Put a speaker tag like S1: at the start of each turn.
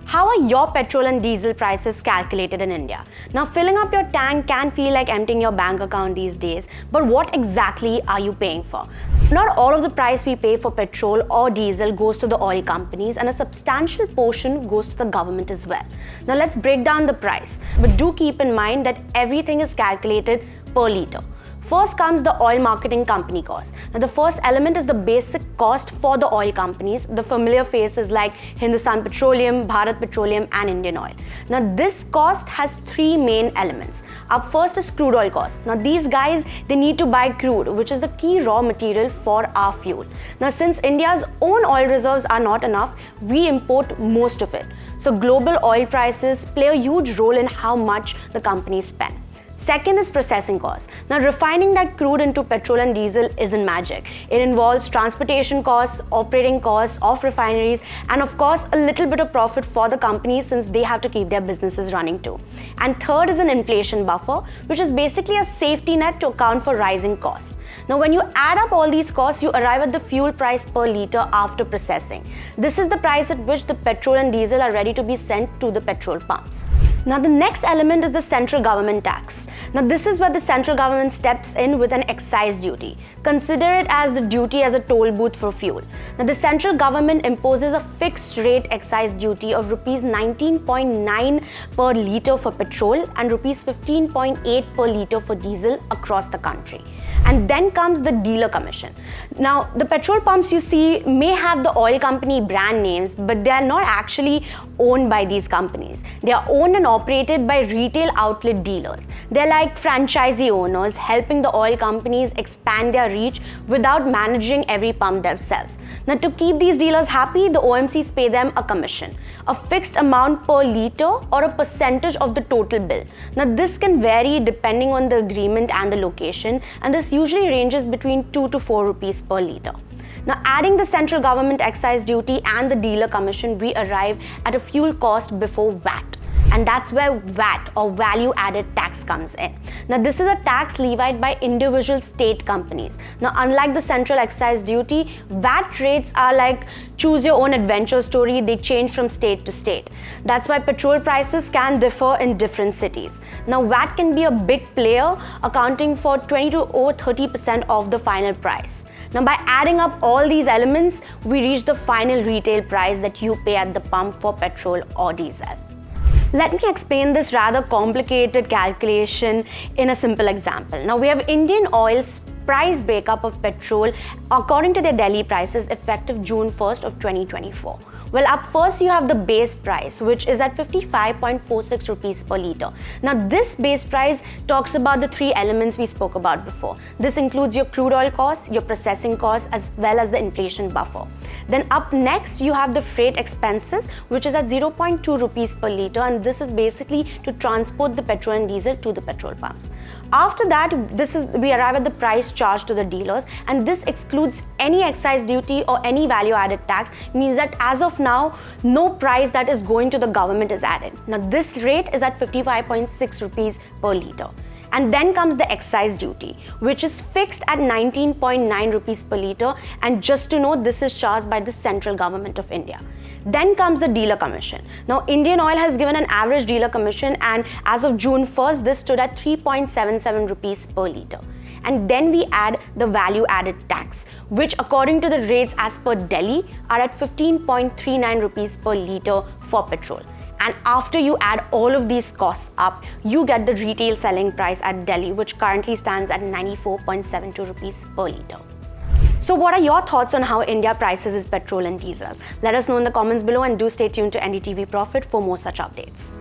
S1: How are your petrol and diesel prices calculated in India? Now, filling up your tank can feel like emptying your bank account these days, but what exactly are you paying for? Not all of the price we pay for petrol or diesel goes to the oil companies, and a substantial portion goes to the government as well. Now, let's break down the price, but do keep in mind that everything is calculated per litre. First comes the oil marketing company cost. Now, the first element is the basic cost for the oil companies, the familiar faces like Hindustan Petroleum, Bharat Petroleum, and Indian Oil. Now, this cost has three main elements. Up first is crude oil cost. Now, these guys, they need to buy crude, which is the key raw material for our fuel. Now, since India's own oil reserves are not enough, we import most of it. So, global oil prices play a huge role in how much the companies spend. Second is processing costs. Now, refining that crude into petrol and diesel isn't magic. It involves transportation costs, operating costs of refineries, and of course, a little bit of profit for the companies since they have to keep their businesses running too. And third is an inflation buffer, which is basically a safety net to account for rising costs. Now, when you add up all these costs, you arrive at the fuel price per litre after processing. This is the price at which the petrol and diesel are ready to be sent to the petrol pumps. Now, the next element is the central government tax. Now, this is where the central government steps in with an excise duty. Consider it as the duty as a toll booth for fuel. Now, the central government imposes a fixed rate excise duty of rupees 19.9 per litre for petrol and rupees 15.8 per litre for diesel across the country. And then comes the dealer commission. Now, the petrol pumps you see may have the oil company brand names, but they are not actually owned by these companies. They are owned and operated by retail outlet dealers. They're like franchisee owners, helping the oil companies expand their reach without managing every pump themselves. Now, to keep these dealers happy, the OMCs pay them a commission, a fixed amount per litre or a percentage of the total bill. Now, this can vary depending on the agreement and the location, and this usually ranges between 2 to 4 rupees per litre. Now, adding the central government excise duty and the dealer commission, we arrive at a fuel cost before VAT. And that's where VAT or value added tax comes in. Now, this is a tax levied by individual state companies. Now, unlike the central excise duty, VAT rates are like choose your own adventure story. They change from state to state. That's why petrol prices can differ in different cities. Now, VAT can be a big player, accounting for 20 to over 30% of the final price. Now, by adding up all these elements, we reach the final retail price that you pay at the pump for petrol or diesel. Let me explain this rather complicated calculation in a simple example. Now, we have Indian Oil's price breakup of petrol according to their Delhi prices effective June 1st of 2024. Well, up first you have the base price, which is at 55.46 rupees per litre. Now, this base price talks about the three elements we spoke about before. This includes your crude oil costs, your processing costs, as well as the inflation buffer. Then up next, you have the freight expenses, which is at 0.2 rupees per litre, and this is basically to transport the petrol and diesel to the petrol pumps. After that, we arrive at the price charged to the dealers, and this excludes any excise duty or any value added tax, means that as of now, no price that is going to the government is added. Now, this rate is at 55.6 rupees per litre. And then comes the excise duty, which is fixed at 19.9 rupees per litre, and just to note, this is charged by the central government of India. Then comes the dealer commission. Now, Indian Oil has given an average dealer commission, and as of June 1st, this stood at 3.77 rupees per litre. And then we add the value added tax, which according to the rates as per Delhi are at 15.39 rupees per litre for petrol. And after you add all of these costs up, you get the retail selling price at Delhi, which currently stands at 94.72 rupees per litre. So what are your thoughts on how India prices its petrol and diesel? Let us know in the comments below, and do stay tuned to NDTV Profit for more such updates.